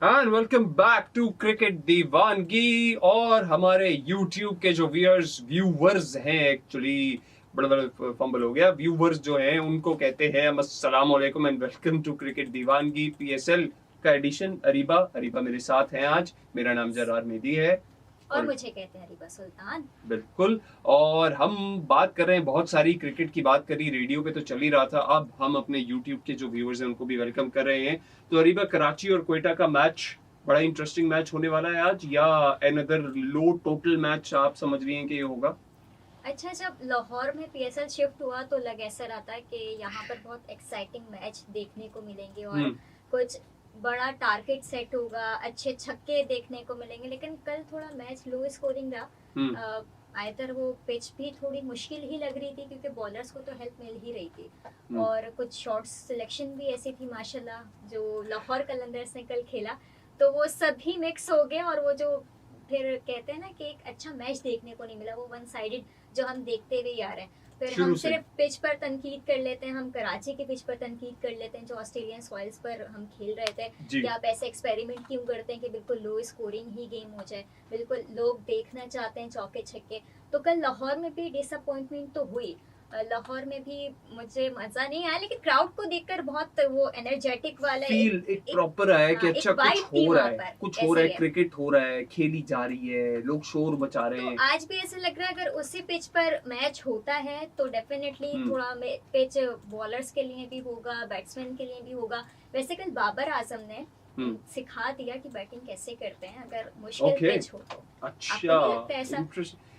And welcome back to cricket दीवानगी। और हमारे यूट्यूब के जो व्यूवर्स हैं, एक्चुअली बड़ा बड़ा फंबल हो गया, व्यूवर्स जो हैं उनको कहते हैं अस्सलाम वालेकुम एंड वेलकम टू क्रिकेट दीवानगी पीएसएल का एडिशन। अरीबा मेरे साथ हैं आज। मेरा नाम जरार मेहदी है और मुझे कहते हैं अरीबा सुल्तान। बिल्कुल। और हम बात कर रहे हैं, बहुत सारी क्रिकेट की बात करी, रेडियो पे तो चल ही रहा था, अब हम अपने यूट्यूब के जो व्यूअर्स हैं उनको भी वेलकम कर रहे हैं। तो अरीबा, कराची और क्वेटा का मैच बड़ा इंटरेस्टिंग मैच होने वाला है आज, या अनदर लो टोटल मैच आप समझ रही हैं कि ये होगा? अच्छा, जब लाहौर में पीएसएल शिफ्ट हुआ तो लग ऐसा रहा था कि यहाँ पर बहुत एक्साइटिंग मैच देखने को मिलेंगे और कुछ बड़ा टारगेट सेट होगा, अच्छे छक्के देखने को मिलेंगे। लेकिन कल थोड़ा मैच लो स्कोरिंग रहा। आयतर वो पिच भी थोड़ी मुश्किल ही लग रही थी क्योंकि बॉलर्स को तो हेल्प मिल ही रही थी और कुछ शॉट्स सिलेक्शन भी ऐसी थी माशाल्लाह जो लाहौर कलंदर्स ने कल खेला, तो वो सभी मिक्स हो गए और वो जो फिर कहते हैं ना कि एक अच्छा मैच देखने को नहीं मिला, वो वन साइडेड जो हम देखते हुए आ रहे हैं। फिर हम सिर्फ पिच पर तनकीद कर लेते हैं, हम कराची की पिच पर तनकीद कर लेते हैं जो ऑस्ट्रेलियन सॉइल्स पर हम खेल रहे थे कि आप ऐसे एक्सपेरिमेंट क्यों करते हैं कि बिल्कुल लो स्कोरिंग ही गेम हो जाए, बिल्कुल लोग देखना चाहते हैं चौके छक्के। तो कल लाहौर में भी डिसअपॉइंटमेंट तो हुई, लाहौर में भी मुझे मजा नहीं आया, लेकिन क्राउड को देखकर बहुत वो एनर्जेटिक वाला फील एक प्रॉपर आया कि अच्छा कुछ हो रहा है, क्रिकेट हो रहा है, खेली जा रही है, लोग शोर मचा रहे हैं। तो आज भी ऐसा लग रहा है अगर उसी पिच पर मैच होता है तो डेफिनेटली थोड़ा पिच बॉलर्स के लिए भी होगा, बैट्समैन के लिए भी होगा। वैसे कल बाबर आजम ने सिखा दिया कि बैटिंग कैसे करते हैं अगर मुश्किल पिच हो तो। अच्छा, ऐसा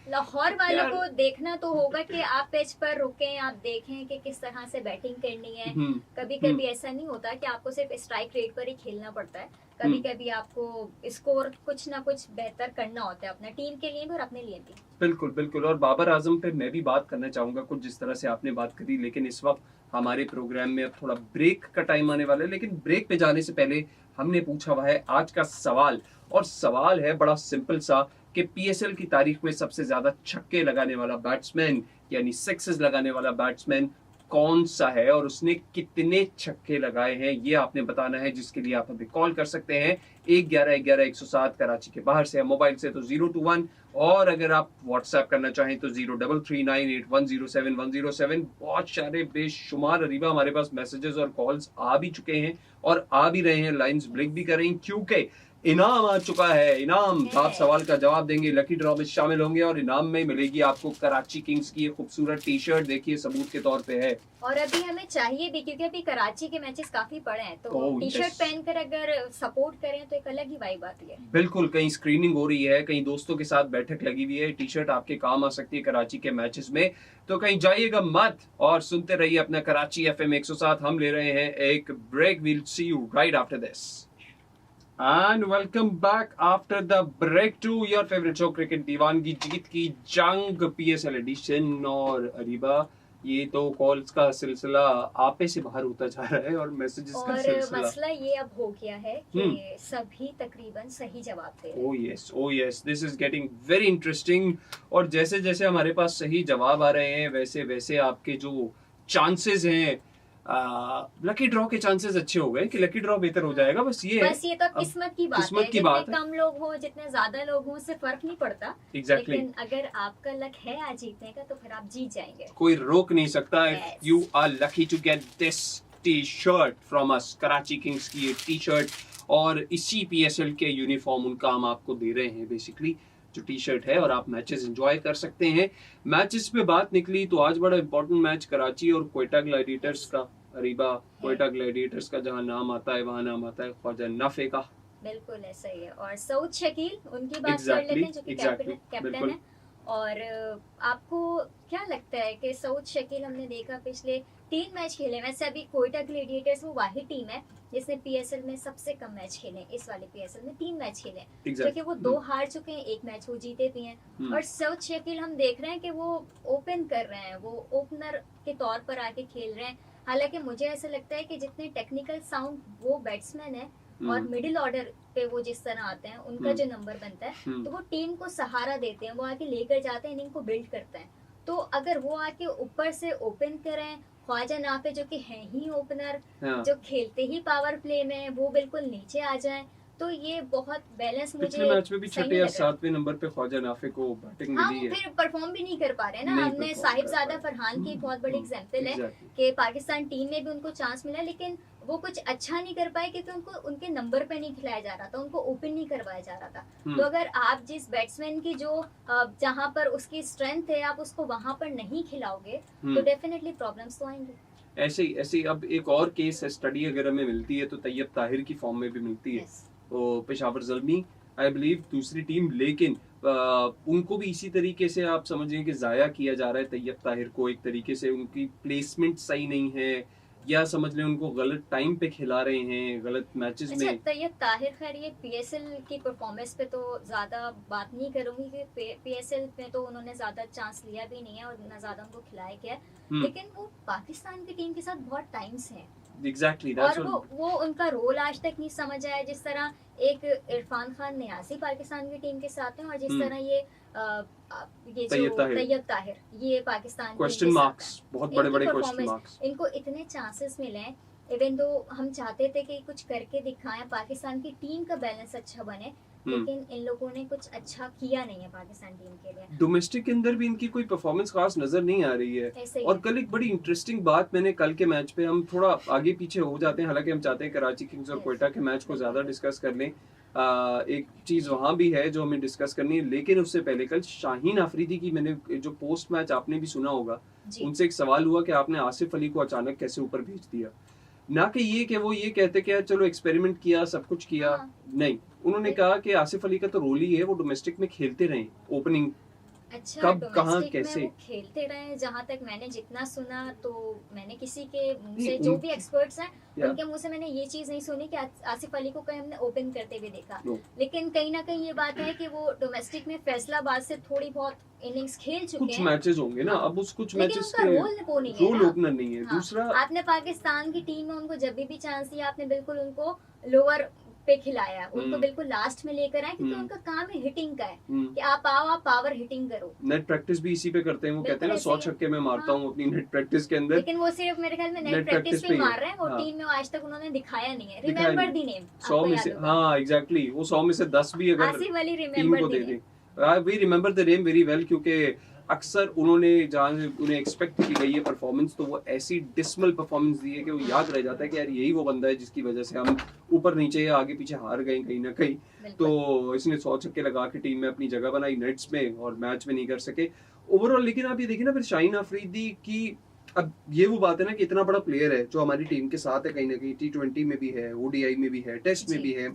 लाहौर वालों को देखना तो होगा कि आप पिच पर रुकें, आप देखें कि किस तरह से बैटिंग करनी है। कभी कभी ऐसा नहीं होता कि आपको सिर्फ स्ट्राइक रेट पर ही खेलना पड़ता है, कभी कभी आपको स्कोर कुछ ना कुछ बेहतर करना होता है अपना टीम के लिए भी और अपने लिए भी। बिल्कुल बिल्कुल। और बाबर आजम पे मैं भी बात करना चाहूंगा कुछ, जिस तरह से आपने बात करी, लेकिन इस वक्त हमारे प्रोग्राम में अब थोड़ा ब्रेक का टाइम आने वाला है। लेकिन ब्रेक पे जाने से पहले हमने पूछा हुआ है आज का सवाल, और सवाल है बड़ा सिंपल सा कि पीएसएल की तारीख में सबसे ज्यादा छक्के लगाने वाला बैट्समैन, यानी सिक्सेस लगाने वाला बैट्समैन कौन सा है और उसने कितने छक्के लगाए हैं, ये आपने बताना है, जिसके लिए आप हमें कॉल कर सकते हैं 111-11-107 कराची के बाहर से, मोबाइल से तो 021, और अगर आप व्हाट्सएप करना चाहें तो 03398107 बहुत सारे बेशुमार अरीबा हमारे पास मैसेजेस और कॉल्स आ भी चुके हैं और आ भी रहे हैं, लाइंस ब्लिंक भी कर रही हैं क्योंकि इनाम आ चुका है। इनाम, आप सवाल का जवाब देंगे, लकी ड्रॉ में शामिल होंगे और इनाम में मिलेगी आपको कराची किंग्स की खूबसूरत टी शर्ट, देखिए सबूत के तौर पे है। और अभी हमें चाहिए भी क्योंकि अभी कराची के मैचेस काफी बड़े हैं, तो टी शर्ट पहनकर अगर सपोर्ट करें तो एक अलग ही वाइब आती है। बिल्कुल, कहीं स्क्रीनिंग हो रही है, कहीं दोस्तों के साथ बैठक लगी हुई है, टी शर्ट आपके काम आ सकती है कराची के मैचेस में, तो कहीं जाइएगा मत और सुनते रहिए अपना कराची एफएम 107। हम ले रहे हैं एक break, we'll see you right after this. And welcome back after the break to your favorite show cricket दीवानगी जीत की जंग पीएसएल एडिशन। और अरीबा, ये तो कॉल्स का सिलसिला आपे से बाहर होता जा रहा है और मैसेजेस का सिलसिला। मसला ये अब हो गया है कि सभी तकरीबन सही जवाब दे रहे हैं। Oh yes, this is getting very interesting. और जैसे जैसे हमारे पास सही जवाब आ रहे हैं वैसे वैसे आपके जो चांसेस हैं, लकी ड्रॉ के चांसेस अच्छे हो गए कि लकी ड्रॉ बेहतर हो जाएगा। बस ये तो किस्मत की बात है, जितने कम लोग हो जितने ज्यादा लोग हो उससे फर्क नहीं पड़ता। Exactly. लेकिन अगर आपका लक है आज जीतने का तो फिर आप जीत जाएंगे, कोई रोक नहीं सकता। If you are lucky to get this T shirt from us, Karachi Kings की ये टी शर्ट और इसी पीएसएल के यूनिफॉर्म उनका हम आपको दे रहे हैं बेसिकली, जो टी शर्ट है, और आप मैचेस एंजॉय कर सकते हैं। मैचेस पे बात निकली तो आज बड़ा इंपॉर्टेंट मैच कराची और क्वेटा ग्लैडिएटर्स का। अरीबा, क्वेटा ग्लैडिएटर्स का जहां नाम आता है वहां नाम आता है ख्वाजा नफे का। बिल्कुल ऐसा ही है। और सऊद शकील, उनकी बात कर लेते हैं जो कि कैप्टन है। और आपको क्या लगता है कि सऊद शकील, हमने देखा पिछले 3 मैच खेले, वैसे अभी कोयटा ग्लैडिएटर्स वो वाहिद टीम है जिसने पीएसएल में सबसे कम मैच खेले, इस वाले पीएसएल में 3 मैच खेले, क्योंकि वो 2 हार चुके हैं, 1 मैच वो जीते भी हैं। और सऊद शकील हम देख रहे हैं कि वो ओपन कर रहे हैं, वो ओपनर के तौर पर आके खेल रहे हैं। हालांकि मुझे ऐसा लगता है कि जितने टेक्निकल साउंड वो बैट्समैन है और मिडिल ऑर्डर पे वो जिस तरह आते हैं, उनका जो नंबर बनता है, तो वो टीम को सहारा देते हैं, वो आके लेकर जाते हैं, इनिंग को बिल्ड करते हैं। तो अगर वो आके ऊपर से ओपन करें, ख्वाजा नाफे जो कि हैं ही ओपनर, जो खेलते ही पावर प्ले में, वो बिल्कुल नीचे आ जाएं, तो ये बहुत बैलेंस मुझे पिछले मैच में भी सही छठे नहीं या लग रहा। 7वें नंबर पे ख्वाजा नाफे को बैटिंग हाँ, मिली वो है, फिर परफॉर्म भी नहीं कर पा रहे हैं ना। नहीं हमने परफॉर्म कर साहिबजादा पाए। फरहान की बहुत बड़ी एग्जांपल है एग्जैक्टली, कि पाकिस्तान टीम में भी उनको चांस मिला, लेकिन वो कुछ अच्छा नहीं कर पाए क्योंकि उनको उनके नंबर पे नहीं खिलाया जा रहा था, उनको ओपन नहीं करवाया जा रहा था। तो अगर आप जिस बैट्समैन की जो जहां पर उसकी स्ट्रेंथ है आप उसको वहां पर नहीं खिलाओगे तो डेफिनेटली प्रॉब्लम्स तो आएंगे। ऐसे ही अब एक और केस स्टडी अगर हमें मिलती है तो तैयब ताहिर की फॉर्म में भी मिलती है। Yes. तो पेशावर ज़ल्मी आई बिलीव दूसरी टीम, लेकिन उनको भी इसी तरीके से आप समझिए कि जाया किया जा रहा है तैयब ताहिर को, एक तरीके से उनकी प्लेसमेंट सही नहीं है, या समझ लें उनको गलत टाइम पे खिला रहे हैं, गलत मैचेस अच्छा, में। तैयब ताहिर, खैर ये पीएसएल की परफॉर्मेंस पे तो ज्यादा बात नहीं करूंगी कि पीएसएल में तो उन्होंने ज्यादा चांस लिया भी नहीं है और ना ज्यादा उनको खिलाया गया है, लेकिन वो पाकिस्तान की टीम के साथ बहुत टाइम से हैं। एग्जैक्टली और वो उनका रोल आज तक नहीं समझ आया। जिस तरह एक इरफान खान न्यासी पाकिस्तान की टीम के साथ हैं और जिस तरह ये जो तैयब ताहिर ये पाकिस्तान क्वेश्चन मार्क्स, बहुत बड़े बड़े क्वेश्चन मार्क्स। इनको इतने चांसेस मिले हैं, इवन दो हम चाहते थे कि कुछ करके दिखाएं, पाकिस्तान की टीम का बैलेंस अच्छा बने, लेकिन इन लोगों ने कुछ अच्छा किया नहीं है पाकिस्तान टीम के लिए। डोमेस्टिक के अंदर भी इनकी कोई परफॉर्मेंस खास नजर नहीं आ रही है। और कल एक बड़ी इंटरेस्टिंग बात मैंने कल के मैच पे, हम थोड़ा आगे पीछे हो जाते हैं, हालांकि हम चाहते हैं कराची किंग्स और क्वेटा के मैच को ज्यादा डिस्कस कर लें। एक चीज वहां भी है जो हमें डिस्कस करनी है, लेकिन उससे पहले कल शाहीन अफरीदी की मैंने जो पोस्ट मैच आपने भी सुना होगा, उनसे एक सवाल हुआ कि आपने आसिफ अली को अचानक कैसे ऊपर भेज दिया। ना कि ये कि वो ये कहते कि चलो एक्सपेरिमेंट किया, सब कुछ किया, नहीं, उन्होंने कहा कि आसिफ अली का तो रोल ही है वो डोमेस्टिक में खेलते रहे ओपनिंग। अच्छा, कब कहाँ कैसे वो खेलते रहे, जहाँ तक मैंने जितना सुना, तो मैंने किसी के मुंह से, जो भी एक्सपर्ट्स हैं उनके मुंह से मैंने ये चीज नहीं सुनी कि आसिफ अली को कहीं हमने ओपन करते हुए देखा। लेकिन कहीं ना कहीं ये बात है कि वो डोमेस्टिक में फैसलाबाद से थोड़ी बहुत इनिंग्स खेल चुके हैं, कुछ मैचेस होंगे ना, अब उस कुछ मैचेस के रोल ओपनर नहीं है। दूसरा, आपने पाकिस्तान की टीम में उनको जब भी चांस दिया आपने बिल्कुल उनको लोअर पे खिलाया, उनको बिल्कुल लास्ट में लेकर आए, क्योंकि उनका काम है हिटिंग का है कि आप आओ, आप पावर हिटिंग करो। नेट प्रैक्टिस भी इसी पे करते हैं, वो कहते हैं ना 100 छक्के मैं मारता हूँ अपनी नेट प्रैक्टिस के अंदर, लेकिन वो सिर्फ मेरे ख्याल में नेट प्रैक्टिस पे मार रहे हैं, वो टीम में आज तक उन्होंने दिखाया नहीं है। रिमेंबर द नेम 100 में से, हाँ एग्जैक्टली, वो 100 में से 10 भी अगर आसिफ अली टीम को दे दें, we remember the name very well, क्योंकि अक्सर उन्होंने जहाँ उन्हें एक्सपेक्ट की गई है परफॉर्मेंस, तो वो ऐसी डिसमल परफॉर्मेंस दी है कि वो याद रह जाता है कि यार यही वो बंदा है जिसकी वजह से हम ऊपर नीचे या आगे पीछे हार गए कहीं ना कहीं। तो इसने 100 छक्के लगा के टीम में अपनी जगह बनाई नेट्स में, और मैच में नहीं कर सके ओवरऑल। लेकिन आप ये देखिए ना, फिर शाहीन अफरीदी की, अब ये वो बात है ना कि इतना बड़ा प्लेयर है जो हमारी टीम के साथ है, कहीं ना कहीं T20 में भी है, ODI में भी है, टेस्ट में भी है,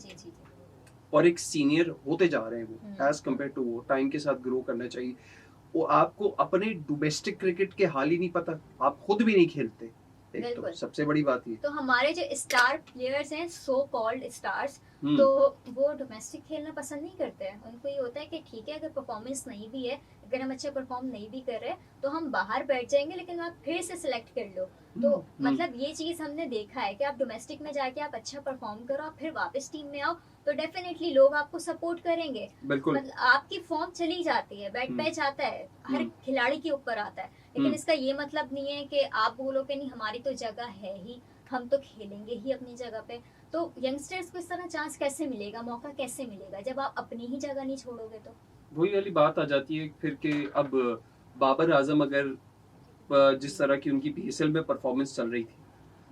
और एक सीनियर होते जा रहे हैं वो, एज कम्पेयर टू वो टाइम के साथ ग्रो करना चाहिए। वो आपको अपने डोमेस्टिक क्रिकेट के हाल ही नहीं पता, आप खुद भी नहीं खेलते, एक तो सबसे बड़ी बात ये। तो हमारे जो स्टार प्लेयर्स हैं, सो कॉल्ड स्टार्स, तो वो डोमेस्टिक खेलना पसंद नहीं करते हैं। उनको ये होता है कि ठीक है, अगर परफॉर्मेंस नहीं भी है, अगर हम अच्छा परफॉर्म नहीं भी कर रहे तो हम बाहर बैठ जाएंगे, लेकिन आप फिर से सिलेक्ट कर लो। तो मतलब ये चीज हमने देखा है कि आप डोमेस्टिक में जाके आप अच्छा परफॉर्म करो, आप फिर वापस टीम में आओ, तो डेफिनेटली लोग आपको सपोर्ट करेंगे। बिल्कुल, मतलब आपकी फॉर्म चली जाती है, बैट पैच आता है, हर खिलाड़ी के ऊपर आता है, लेकिन इसका ये मतलब नहीं है कि आप बोलो कि नहीं हमारी तो जगह है ही, हम तो खेलेंगे ही अपनी जगह पे। तो यंगस्टर्स को इस तरह चांस कैसे मिलेगा, मौका कैसे मिलेगा, जब आप अपनी ही जगह नहीं छोड़ोगे? तो वही वाली बात आ जाती है फिर कि अब बाबर आजम अगर जिस तरह की उनकी PSL में परफॉर्मेंस चल रही थी,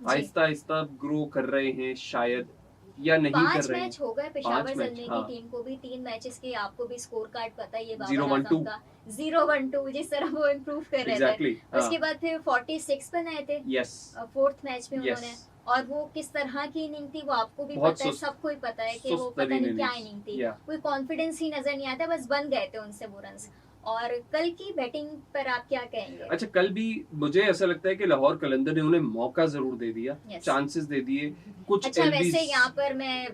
आहिस्ता आहिस्ता ग्रो कर रहे हैं शायद, या नहीं कर रहे हैं। 5 मैच हो गए पेशावर ज़ल्मी की टीम को भी, 3 मैचेस के, आपको भी स्कोर कार्ड पता है ये बाबर आजम का 0-1-2, जिस तरह वो इम्प्रूव कर रहे थे। उसके बाद फिर 46 बनाए थे फोर्थ मैच में उन्होंने, और वो किस तरह की इनिंग थी वो आपको भी पता है, सबको ही पता है कि वो पता नहीं क्या इनिंग थी, कोई कॉन्फिडेंस ही नजर नहीं आता, बस बन गए थे उनसे वो रन्स। और कल की बैटिंग पर आप क्या कहेंगे? अच्छा, कल भी मुझे ऐसा लगता है कि लाहौर कलंदर ने उन्हें मौका जरूर दे दिया, चांसेस दे दिए कुछ। अच्छा, वैसे यहाँ पर मैं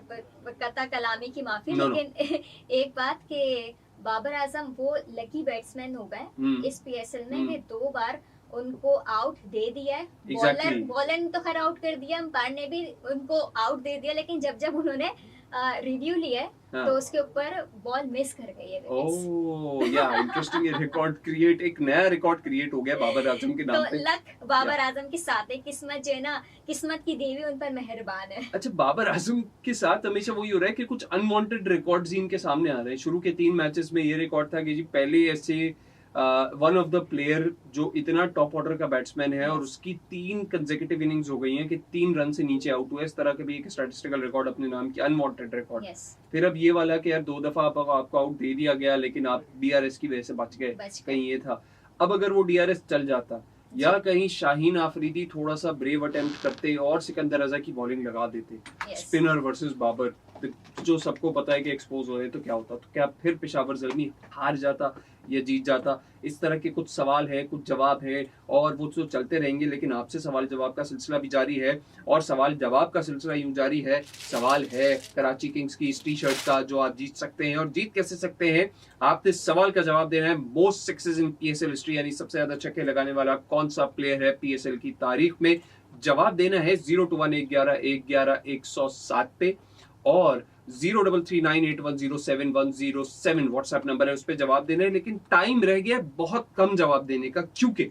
कता कलामी की माफी, लेकिन एक बात कि बाबर आजम वो लकी बैट्समैन हो गए इस PSL में कि 2 बार उनको आउट दे दिया है। बॉलर ने तो खैर आउट कर दिया, अंपायर ने भी उनको आउट दे दिया, लेकिन जब जब उन्होंने रिव्यू लिया है, हाँ। तो उसके ऊपर बॉल मिस कर गई है विकेट्स। ओह या इंटरेस्टिंग, एक नया रिकॉर्ड क्रिएट हो गया बाबर आजम के नाम तो पे। लक बाबर आजम के साथ है, किस्मत जो है ना, किस्मत की देवी उन पर मेहरबान है। अच्छा, बाबर आजम के साथ हमेशा वही हो रहा है कि कुछ अनवांटेड रिकॉर्ड्स ही इनके सामने आ रहे हैं। शुरू के 3 मैचेस में ये रिकॉर्ड था कि जी पहले ऐसे वन ऑफ द प्लेयर जो इतना टॉप ऑर्डर का बैट्समैन है और उसकी 3 कंसेक्यूटिव इनिंग्स हो गई हैं कि 3 रन से नीचे आउट हुआ, इस तरह के भी एक स्टैटिस्टिकल रिकॉर्ड अपने नाम की, अनवांटेड रिकॉर्ड। यस, फिर अब ये वाला कि यार 2 दफा आपको आउट दे दिया गया लेकिन आप डीआरएस की वजह से बच गए, कहीं ये था। अब अगर वो डीआरएस चल जाता या कहीं शाहीन आफरीदी थोड़ा सा ब्रेव अटेम्प्ट करते और सिकंदर रजा की बॉलिंग लगा देते, स्पिनर वर्सेस बाबर, जो सबको पता है कि एक्सपोज हो रहे, तो क्या होता? तो क्या फिर पेशावर ज़ल्मी हार जाता या जीत जाता? इस तरह के कुछ सवाल है, कुछ जवाब है और वो तो चलते रहेंगे, लेकिन आपसे सवाल जवाब का सिलसिला भी जारी है और सवाल जवाब का सिलसिला यूं जारी है। सवाल है कराची किंग्स की इस टी शर्ट का जो आप जीत सकते हैं, और जीत कैसे सकते हैं? आपने सवाल का जवाब देना है। Most sixes in PSL history, यानी सबसे ज्यादा छक्के लगाने वाला कौन सा प्लेयर है पीएसएल की तारीख में? जवाब देना है 021111107 पे और 033981071007 व्हाट्सएप नंबर है, उस पर जवाब देना है। लेकिन टाइम रह गया बहुत कम जवाब देने का, क्योंकि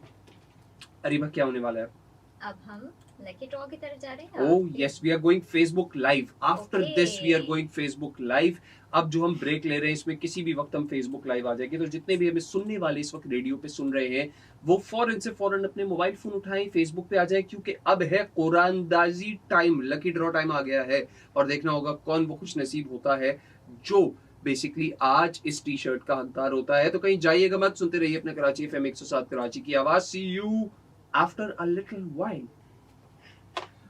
अरीबा क्या होने वाला है? अब हम लकी ड्रॉ की तरफ जा रहे हैं। Oh yes, we are going Facebook live. After Okay. this, we are going Facebook live. अब जो हम ब्रेक ले रहे हैं इसमें किसी भी वक्त हम Facebook लाइव आ जाएंगे, तो जितने भी हमें सुनने वाले इस वक्त रेडियो पे सुन रहे हैं वो फौरन से फौरन अपने मोबाइल फोन उठाएं, Facebook पे आ जाएं, क्योंकि अब है कुरानदाजी टाइम, लकी ड्रॉ टाइम आ गया है और देखना होगा कौन वो खुश नसीब होता है जो बेसिकली आज इस टी शर्ट का हकदार होता है। तो कहीं जाइएगा मत, सुनते रहिए अपने कराची एफएम 107 कराची की आवाज। See you after a little while.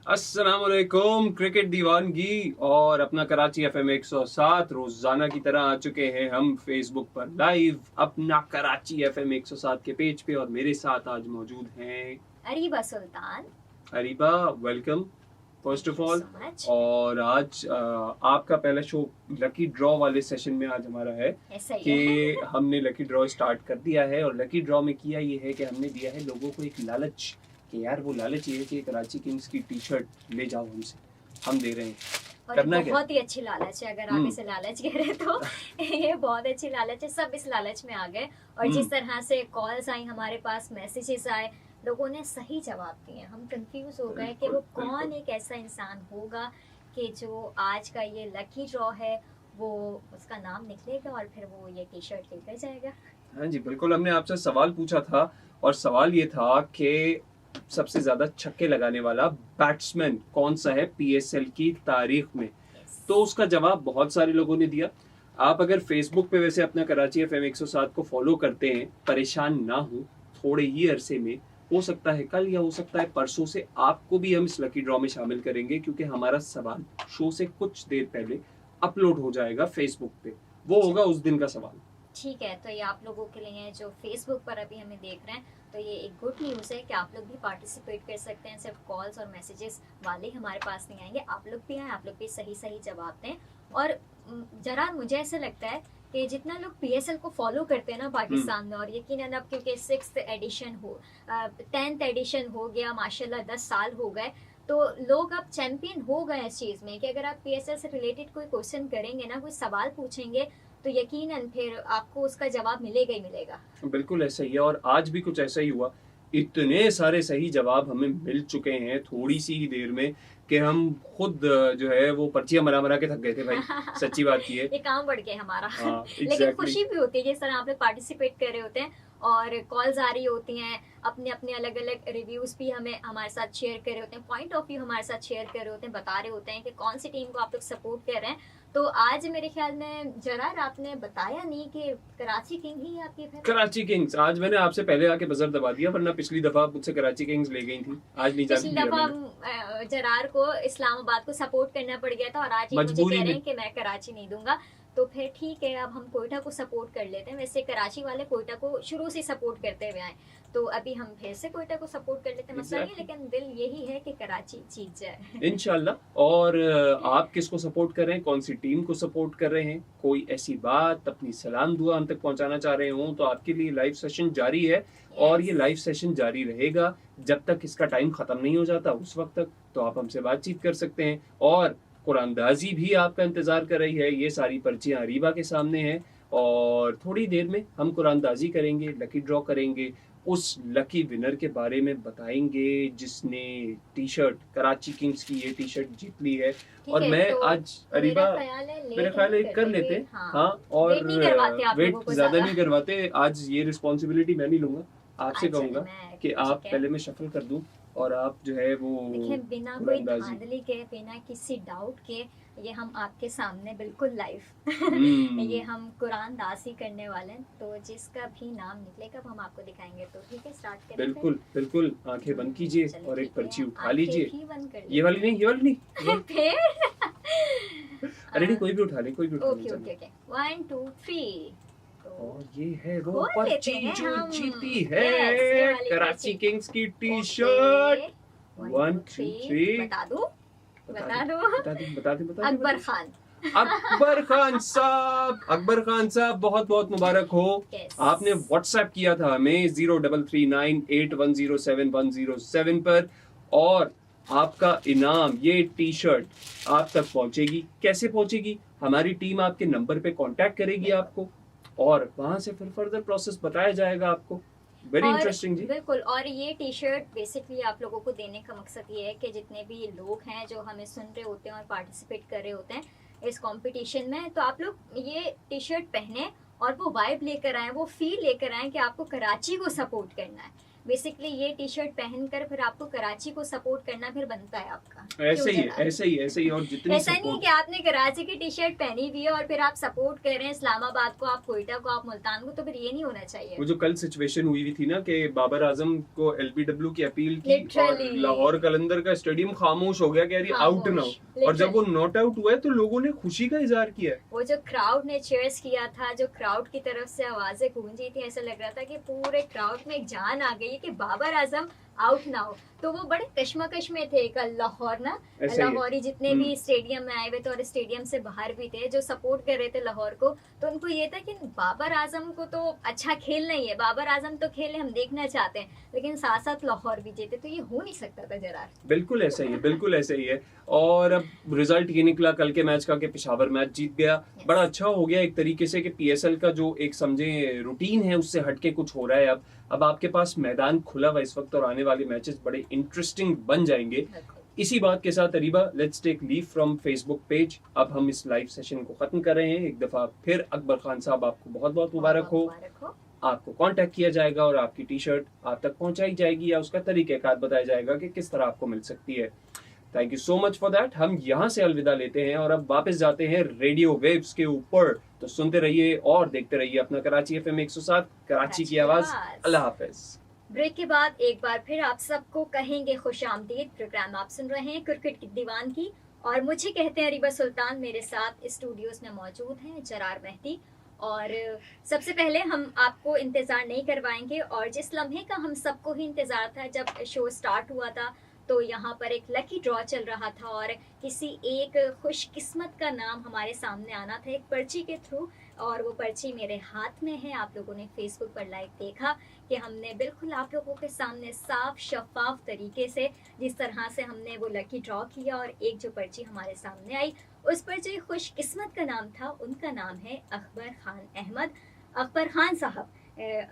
अस्सलामुअलैकुम क्रिकेट दीवानगी और अपना कराची एफएम 107 रोजाना की तरह आ चुके हैं हम फेसबुक पर लाइव, अपना कराची एफएम 107 के पेज पे, और मेरे साथ आज मौजूद हैं Areeba Sultan. Areeba, welcome first of all. और आज आपका पहला शो लकी ड्रॉ वाले सेशन में आज हमारा है कि हमने लकी ड्रॉ स्टार्ट कर दिया है, और लकी ड्रॉ में किया ये है कि हमने दिया है लोगों को एक लालच कि यार वो लालच ये है कि कराची किंग्स की टी शर्ट ले जाओ हमसे, हम दे रहे हैं। और करना बहुत ही अच्छी लालच है, अगर आप इसे लालच कह रहे तो ये बहुत अच्छी लालच है। सब इस लालच में आ गए और जिस तरह से कॉल्स आई हमारे पास, मैसेजेस आए, लोगों ने सही जवाब दिए। हम कंफ्यूज हो गए कि वो कौन एक ऐसा इंसान होगा कि जो आज का ये लकी ड्रॉ है वो उसका नाम निकलेगा और फिर वो ये टी शर्ट लेकर जाएगा। हाँ जी बिल्कुल, हमने आपसे सवाल पूछा था और सवाल ये था कि सबसे ज्यादा छक्के लगाने वाला बैट्समैन कौन सा है पीएसएल की तारीख में। तो उसका जवाब बहुत सारे लोगों ने दिया। आप अगर फेसबुक पे वैसे अपना कराची एफएम 107 को फॉलो करते हैं, परेशान ना हो, थोड़े ही अरसे में, हो सकता है कल या हो सकता है परसों से आपको भी हम इस लकी ड्रॉ में शामिल करेंगे, क्योंकि हमारा सवाल शो से कुछ देर पहले अपलोड हो जाएगा फेसबुक पे, वो होगा उस दिन का सवाल। ठीक है, तो ये आप लोगों के लिए है जो फेसबुक पर अभी हमें देख रहे हैं, तो ये एक गुड न्यूज़ है कि आप लोग भी पार्टिसिपेट कर सकते हैं। सिर्फ कॉल्स और मैसेजेस वाले हमारे पास नहीं आएंगे, आप लोग भी आए, आप लोग भी सही सही जवाब दें। और जरा मुझे ऐसा लगता है कि जितना लोग पीएसएल को फॉलो करते हैं ना पाकिस्तान में, और यकीनन अब क्योंकि 6th एडिशन हो 10th एडिशन हो गया, माशाल्लाह 10 साल हो गए, तो लोग अब चैंपियन हो गए इस चीज़ में कि अगर आप पीएसएल से रिलेटेड कोई क्वेश्चन करेंगे ना, कोई सवाल पूछेंगे, तो यकीनन फिर आपको उसका जवाब मिलेगा ही मिलेगा। बिल्कुल ऐसा ही है, और आज भी कुछ ऐसा ही हुआ। इतने सारे सही जवाब हमें मिल चुके हैं थोड़ी सी ही देर में कि हम खुद जो है वो पर्चियां मरा के थक गए थे भाई। सच्ची बात ये काम बढ़ गया हमारा। exactly. लेकिन खुशी भी होती है जिस तरह आप लोग पार्टिसिपेट कर रहे होते हैं और कॉल्स आ रही होती हैं, अपने अपने अलग अलग रिव्यूज भी हमारे साथ शेयर कर रहे होते हैं, पॉइंट ऑफ व्यू हमारे साथ शेयर कर रहे होते हैं, बता रहे होते हैं कि कौन सी टीम को आप लोग सपोर्ट कर रहे हैं। तो आज मेरे ख्याल में जरार आपने बताया नहीं कि कराची किंग ही आपकी है। कराची किंग्स, आज मैंने आपसे पहले आके बजर दबा दिया, वरना पिछली दफा मुझसे कराची किंग्स ले गई थी, आज नहीं पिछली दफा जरार को इस्लामाबाद को सपोर्ट करना पड़ गया था और आज मुझे कह रहे हैं कि मैं कराची नहीं दूंगा। तो फिर ठीक है, अब हम कोयटा को सपोर्ट कर लेते हैं। वैसे कराची वाले कोयटा को शुरू से सपोर्ट करते हुए आए, तो अभी हम फिर से कोयटा को सपोर्ट कर लेते हैं, मसला नहीं, लेकिन दिल यही है कि कराची जीत जाए इंशाल्लाह। और आप किसको सपोर्ट कर रहे हैं, कौन सी टीम को सपोर्ट कर रहे हैं, कोई ऐसी बात, अपनी सलाम दुआ हम तक पहुंचाना चाह रहे हो, तो आपके लिए लाइव सेशन जारी है। और ये लाइव सेशन जारी रहेगा जब तक इसका टाइम खत्म नहीं हो जाता, उस वक्त तक तो आप हमसे बातचीत कर सकते हैं। और कुरानदाजी भी आपका इंतजार कर रही है। ये सारी पर्चियां अरीबा के सामने हैं और थोड़ी देर में हम कुरानदाजी करेंगे, लकी ड्रॉ करेंगे, उस लकी विनर के बारे में बताएंगे जिसने टी शर्ट, कराची किंग्स की ये टी शर्ट जीत ली है। और मैं तो आज अरीबा मेरे ख्याल है कर लेते हैं। हाँ, और वेट ज्यादा नहीं करवाते। आज ये रिस्पॉन्सिबिलिटी मैं नहीं लूंगा, आपसे कहूंगा कि आप पहले मैं शफल कर दूं और आप जो है वो बिना कोई धांधली के, बिना किसी डाउट के, ये हम आपके सामने बिल्कुल लाइव ये हम कुरानदासी करने वाले हैं। तो जिसका भी नाम निकलेगा वो हम आपको दिखाएंगे। तो ठीक है, स्टार्ट करें। बिल्कुल बिल्कुल, आंखें बंद कीजिए और एक पर्ची उठा लीजिए। ये वाली नहीं, ये वाली नहीं अरे नहीं, कोई भी उठा ले, कोई भी उठा ले। Okay okay, 1 2 3। और ये है वो पर्ची जो जीती है, कराची किंग्स की टी शर्ट। 1 2 3 बता दो। अकबर खान। अकबर खान साहब, अकबर खान साहब बहुत बहुत मुबारक हो। आपने व्हाट्सएप किया था हमें 0339810710 पर और आपका इनाम ये टी शर्ट आप तक पहुंचेगी। कैसे पहुंचेगी? हमारी टीम आपके नंबर पे कांटेक्ट करेगी आपको और वहां से फिर फर्दर प्रोसेस बताया जाएगा आपको। वेरी इंटरेस्टिंग जी। बिल्कुल। और ये टी शर्ट बेसिकली आप लोगों को देने का मकसद ये है कि जितने भी लोग हैं जो हमें सुन रहे होते हैं और पार्टिसिपेट कर रहे होते हैं इस कंपटीशन में, तो आप लोग ये टी शर्ट पहने और वो वाइब लेकर आए, वो फील लेकर आए कि आपको कराची को सपोर्ट करना है। बेसिकली ये टी शर्ट पहनकर फिर आपको कराची को सपोर्ट करना फिर बनता है आपका। ऐसे ही और जितनी ऐसा नहीं है कि आपने कराची की टी शर्ट पहनी हुई है और फिर आप सपोर्ट कर रहे हैं इस्लामाबाद को, आप कोयटा को, आप मुल्तान को, तो फिर ये नहीं होना चाहिए। वो जो कल सिचुएशन हुई थी ना कि बाबर आजम को एलबीडब्ल्यू की अपील की और लाहौर कलंदर का स्टेडियम खामोश हो गया कि यार आउट ना हो, और जब वो नॉट आउट हुआ है तो लोगों ने खुशी का इजहार किया। वो जो क्राउड ने चीयर्स किया था, जो क्राउड की तरफ से आवाजें गूंजी थी, ऐसा लग रहा था कि पूरे क्राउड में एक जान आ गई कि बाबर आजम आउट ना हो। तो वो बड़े कश्मकश में थे कल लाहौर ना, लाहौरी जितने भी स्टेडियम में आए हुए थे और स्टेडियम से बाहर भी थे जो सपोर्ट कर रहे थे लाहौर को, तो उनको ये था कि बाबर आजम को तो अच्छा खेलना ही है, बाबर आजम तो खेले, हम देखना चाहते हैं, लेकिन साथ साथ लाहौर भी जीते, तो ये हो नहीं सकता था जरा। बिल्कुल ऐसा ही है, बिल्कुल ऐसा ही है। और अब रिजल्ट ये निकला कल के मैच का कि पेशावर मैच जीत गया। बड़ा अच्छा हो गया एक तरीके से कि पीएसएल का जो एक समझे रूटीन है उससे हटके कुछ हो रहा है। अब आपके पास मैदान खुला हुआ इस वक्त और आने वाले मैचेस बड़े इंटरेस्टिंग बन जाएंगे। इसी बात के साथ Areeba, let's take leave from Facebook page. अब हम इस लाइव सेशन को खत्म कर रहे हैं। एक दफा फिर अकबर खान साहब आपको बहुत बहुत मुबारक हो। आपको कांटेक्ट किया जाएगा और आपकी टी शर्ट आप तक पहुंचाई जाएगी या उसका तरीकेकार बताया जाएगा कि किस तरह आपको मिल सकती है। Thank you so much for that. हम यहाँ से अलविदा लेते हैं और अब वापस जाते हैं रेडियो वेव्स के ऊपर। तो सुनते रहिए और देखते रहिए अपना कराची एफएम 107, कराची की आवाज। अल्लाह हाफिज। ब्रेक के बाद एक बार फिर आप सबको कहेंगे खुश आमदीद। प्रोग्राम आप सुन रहे हैं क्रिकेट की दीवान की और मुझे कहते हैं अरीबा सुल्तान। मेरे साथ स्टूडियोज में मौजूद हैं जरार मेहदी। और सबसे पहले हम आपको इंतजार नहीं करवाएंगे और जिस लम्हे का हम सबको ही इंतजार था जब शो स्टार्ट हुआ था, तो यहाँ पर एक लकी ड्रॉ चल रहा था और किसी एक खुशकिस्मत का नाम हमारे सामने आना था एक पर्ची के थ्रू, और वो पर्ची मेरे हाथ में है। आप लोगों ने फेसबुक पर लाइव देखा कि हमने बिल्कुल आप लोगों के सामने साफ शफाफ तरीके से जिस तरह से हमने वो लकी ड्रॉ किया और एक जो पर्ची हमारे सामने आई उस पर जो किस्मत का नाम था उनका नाम है अकबर खान अहमद। अकबर खान साहब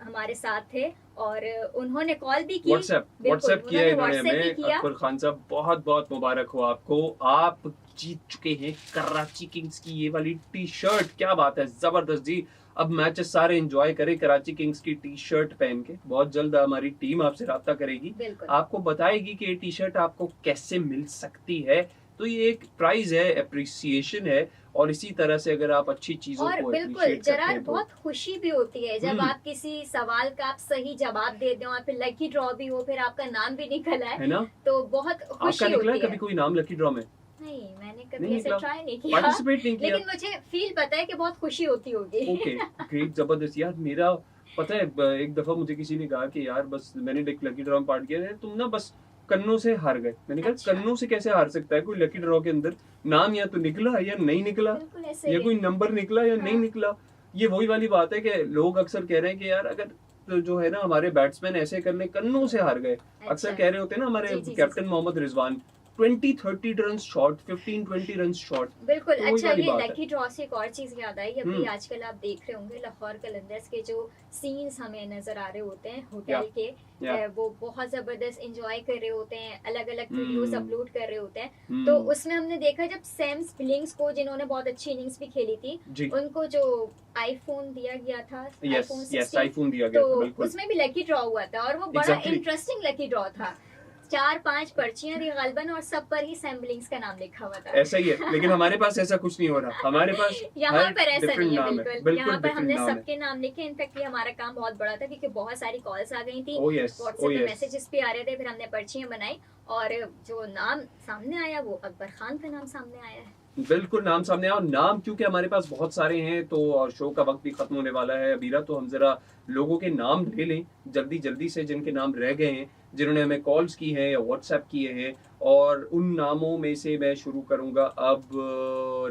हमारे साथ थे और उन्होंने कॉल भी की, व्हाट्सएप किया इन्होंने हमें। अकबर खान साहब बहुत बहुत मुबारक हो आपको। आप जीत चुके हैं कराची किंग्स की ये वाली टी शर्ट। क्या बात है, जबरदस्त जी। अब मैचेस सारे एंजॉय करें कराची किंग्स की टी शर्ट पहन के। बहुत जल्द हमारी टीम आपसे राब्ता करेगी, आपको बताएगी कि ये टी शर्ट आपको कैसे मिल सकती है। तो ये एक प्राइज है, अप्रिसिएशन है और इसी तरह से अगर आप अच्छी चीजों को बिल्कुल जरा बहुत खुशी भी होती है जब आप किसी सवाल का आप सही जवाब दे दें और फिर लकी ड्रॉ भी हो, फिर आपका नाम भी निकल आए, है ना, तो बहुत खुशी होती है। कभी कोई नाम लकी ड्रॉ में? नहीं, मैंने कभी ऐसे ट्राई नहीं किया, पार्टिसिपेट नहीं किया, लेकिन मुझे फील पता है कि बहुत खुशी होती होगी। ओके, ग्रेट, जबरदस्त यार। मेरा पता है एक दफा मुझे किसी ने कहा कि यार बस मैंने लकी ड्रॉ में पार्ट किया है, तुम ना बस कन्नों से हार गए। मैंने कहा अच्छा। कन्नों से कैसे हार सकता है कोई? लकी ड्रॉ के अंदर नाम या तो निकला या नहीं निकला, या कोई नंबर निकला या नहीं निकला। ये वही वाली बात है कि लोग अक्सर कह रहे हैं कि यार अगर तो जो है ना हमारे बैट्समैन ऐसे करने कन्नों से हार गए। अक्सर कह रहे होते हैं ना हमारे captain Mohammad Rizwan 20-30 run short, 15-20 run short. बिल्कुल। तो वही अच्छा, वाली ये बात है। लकी ड्रॉ से एक और चीज याद आई। अभी आजकल आप देख रहे होंगे लाहौर कलंदर्स के जो सीन्स हमें नजर आ रहे होते हैं होटल के, वो बहुत जबरदस्त एंजॉय कर रहे होते हैं, अलग अलग वीडियोस अपलोड कर रहे होते हैं। तो उसमें हमने देखा जब सैम स्पिलिंग्स को, जिन्होंने बहुत अच्छी इनिंग्स भी खेली थी, उनको जो आईफोन दिया गया था, आईफोन 16, तो उसमें भी लकी ड्रॉ हुआ था और वो बड़ा इंटरेस्टिंग लकी ड्रॉ था। 4-5 पर्चियां थी गालबन और सब पर ही सैम बिलिंग्स का नाम लिखा हुआ था। ऐसा ही है, लेकिन हमारे पास ऐसा कुछ नहीं हो रहा। हमारे पास यहाँ पर ऐसा नहीं है। बिल्कुल यहाँ पर हमने सबके नाम लिखे। इनफैक्ट ये हमारा काम बहुत बड़ा था क्योंकि बहुत सारी कॉल्स आ गई थी, व्हाट्सएप पे मैसेजेस भी आ रहे थे। फिर हमने पर्चियां बनाई और जो नाम सामने आया वो अकबर खान का नाम सामने आया है। बिल्कुल नाम सामने आया। और नाम क्योंकि हमारे पास बहुत सारे हैं तो और शो का वक्त भी खत्म होने वाला है अबीरा, तो हम जरा लोगों के नाम ले लें जल्दी जल्दी से, जिनके नाम रह गए हैं, जिन्होंने हमें कॉल्स की हैं या व्हाट्सएप किए हैं। और उन नामों में से मैं शुरू करूंगा। अब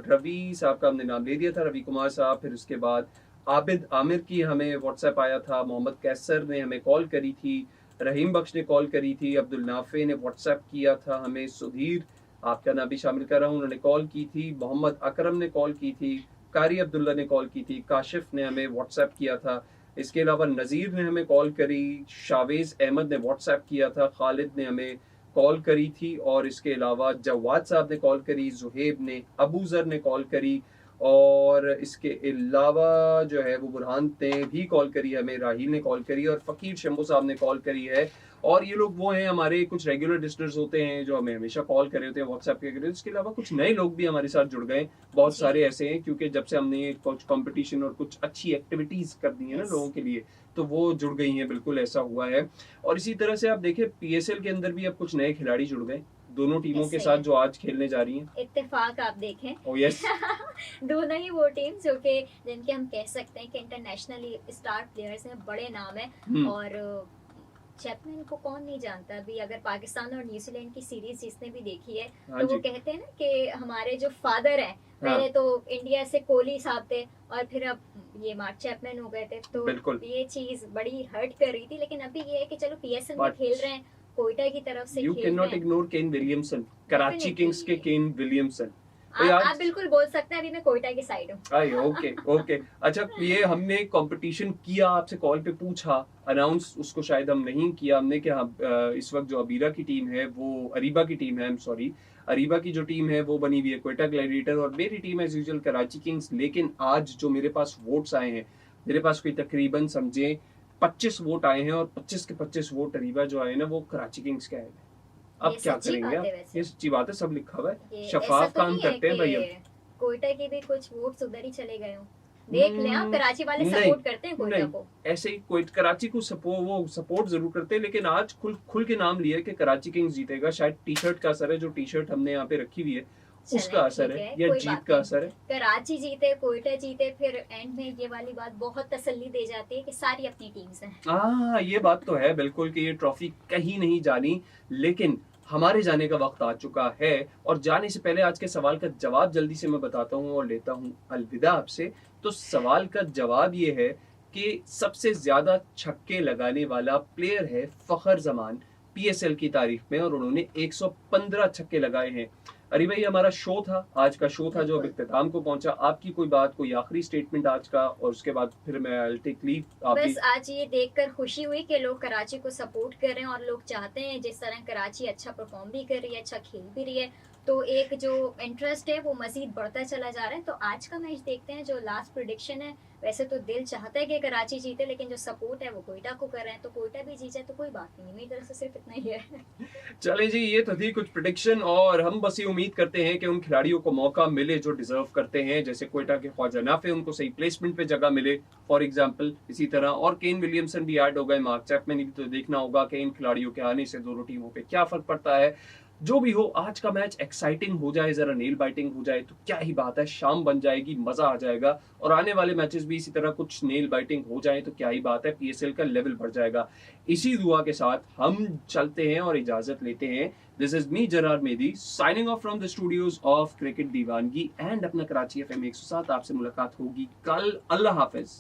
रवि साहब का हमने नाम ले दिया था, रवि कुमार साहब। फिर उसके बाद आबिद आमिर की हमें व्हाट्सएप आया था, मोहम्मद कैसर ने हमें कॉल करी थी, रहीम बख्श ने कॉल करी थी, अब्दुल नाफे ने व्हाट्सएप किया था हमें, सुधीर आपका नाम भी शामिल कर रहा हूँ, उन्होंने कॉल की थी, मोहम्मद अकरम ने कॉल की थी, कारी अब्दुल्ला ने कॉल की थी, काशिफ ने हमें व्हाट्सएप किया था। इसके अलावा नज़ीर ने हमें कॉल करी, शावेज अहमद ने व्हाट्सएप किया था, खालिद ने हमें कॉल करी थी, और इसके अलावा जवाद साहब ने कॉल करी, जुहेब ने, अबू जर ने कॉल करी, और इसके अलावा जो है वो बुरहान ने भी कॉल करी हमें, राहील ने कॉल करी, और फ़कीर शंभू साहब ने कॉल करी है। और ये लोग वो हैं हमारे कुछ रेगुलर लिसनर्स होते हैं जो हमें हमेशा कॉल कर रहे होते हैं व्हाट्सएप के जरिए। इसके अलावा कुछ नए लोग भी हमारे साथ जुड़ गए, बहुत सारे ऐसे हैं क्योंकि जब से हमने कुछ कंपटीशन और कुछ अच्छी एक्टिविटीज कर दी है ना लोगों के लिए, तो वो जुड़ गई हैं। बिल्कुल ऐसा हुआ है। और इसी तरह से आप देखें पीएसएल के अंदर भी अब कुछ नए खिलाड़ी जुड़ गए दोनों टीमों के साथ जो आज खेलने जा रही हैं। इत्तेफाक आप देखें, ओह यस दोनों ही वो टीम जो कि जिनके हम कह सकते हैं कि इंटरनेशनली स्टार प्लेयर्स हैं, बड़े नाम है। और चैपमैन को कौन नहीं जानता। अभी अगर पाकिस्तान और न्यूजीलैंड की सीरीज जिसने भी देखी है तो वो कहते हैं ना कि हमारे जो फादर हैं, पहले तो इंडिया से कोहली साहब थे और फिर अब ये मार्क चैपमैन हो गए थे, तो ये चीज बड़ी हर्ट कर रही थी। लेकिन अभी ये है कि चलो पीएसएल में खेल रहे हैं, कोयटा की तरफ से you can not ignore Kane Williamson, Karachi Kings के केन विलियमसन। आप बिल्कुल बोल सकते हैं, अभी मैं कोयटा की साइड हूँ। ओके। अच्छा, ये हमने कंपटीशन किया, आपसे कॉल पे पूछा, अनाउंस उसको शायद हम नहीं किया हमने कि हाँ इस वक्त जो अबीरा की टीम है वो अरीबा की टीम है, आई एम सॉरी, अरीबा की जो टीम है वो बनी हुई है कोयटा ग्लैडिएटर और मेरी team as usual Karachi Kings. लेकिन आज जो मेरे पास वोट्स आए हैं, मेरे पास कोई तकरीबन समझे 25 वोट आए हैं और 25 के 25 वोट अरीबा जो आए ना वो कराची किंग्स के आए हैं। अब क्या करेंगे आप? ये सच्ची बात है, सब लिखा हुआ है, शफाफ काम करते हैं भैया। कोयटा के भी कुछ वोट्स उधर ही चले गए हो, देख लें आप। कराची वाले सपोर्ट करते हैं कोयटा को, ऐसे ही कोई कराची को सपोर्ट जरूर करते हैं, लेकिन आज खुल के नाम लिया कि कराची किंग्स जीतेगा। शायद टी शर्ट का असर है, जो टी शर्ट हमने यहाँ पे रखी हुई है उसका असर है या जीत का असर है। कराची जीते, कोयटा जीते, फिर एंड में ये वाली बात बहुत तसल्ली दे जाती है कि सारी अपनी टीम्स हैं। ये बात तो है बिल्कुल कि ये ट्रॉफी कहीं नहीं जानी, लेकिन हमारे जाने का वक्त आ चुका है। और जाने से पहले आज के सवाल का जवाब जल्दी से मैं बताता हूँ और लेता हूँ अलविदा आपसे। तो सवाल का जवाब ये है कि सबसे ज्यादा छक्के लगाने वाला प्लेयर है फखर जमान पीएसएल की तारीख में, और उन्होंने 115 छक्के लगाए हैं। अरे भाई, हमारा शो था, आज का शो था जो अब इख्तिताम को पहुंचा। आपकी कोई बात, कोई आखिरी स्टेटमेंट आज का, और उसके बाद फिर मैं आई टेक लीव। बस आज ये देखकर खुशी हुई कि लोग कराची को सपोर्ट कर रहे हैं और लोग चाहते हैं जिस तरह कराची अच्छा परफॉर्म भी कर रही है, अच्छा खेल भी रही है, तो एक जो इंटरेस्ट है वो मजीद बढ़ता चला जा रहा है। तो आज का मैच देखते हैं, जो लास्ट प्रेडिक्शन है। वैसे तो दिल चाहता है कि कराची जीते, लेकिन जो सपोर्ट है वो कोयटा को कर रहे हैं, तो कोयटा भी जीत जाए तो कोई बात नहीं। मेरी तरफ से सिर्फ इतना ही है। चले जी, ये तो थी कुछ प्रेडिक्शन, और हम बस ये उम्मीद करते हैं कि उन खिलाड़ियों को मौका मिले जो डिजर्व करते हैं, जैसे कोयटा के ख्वाजा नाफे, उनको सही प्लेसमेंट पे जगह मिले फॉर एग्जाम्पल। इसी तरह और केन विलियमसन भी ऐड हो गए, मार्क चैपमैन भी, तो देखना होगा कि इन खिलाड़ियों के आने से दोनों टीमों पे क्या फर्क पड़ता है। जो भी हो, आज का मैच एक्साइटिंग हो जाए, जरा नेल बाइटिंग हो जाए तो क्या ही बात है, शाम बन जाएगी, मजा आ जाएगा। और आने वाले मैचेस भी इसी तरह कुछ नेल बाइटिंग हो जाए तो क्या ही बात है, पीएसएल का लेवल बढ़ जाएगा। इसी दुआ के साथ हम चलते हैं और इजाजत लेते हैं। This is me Zarrar Mehdi signing off from the studios of cricket दीवानगी एंड अपना कराची एफएम 107। आपसे मुलाकात होगी कल। अल्लाह हाफिज।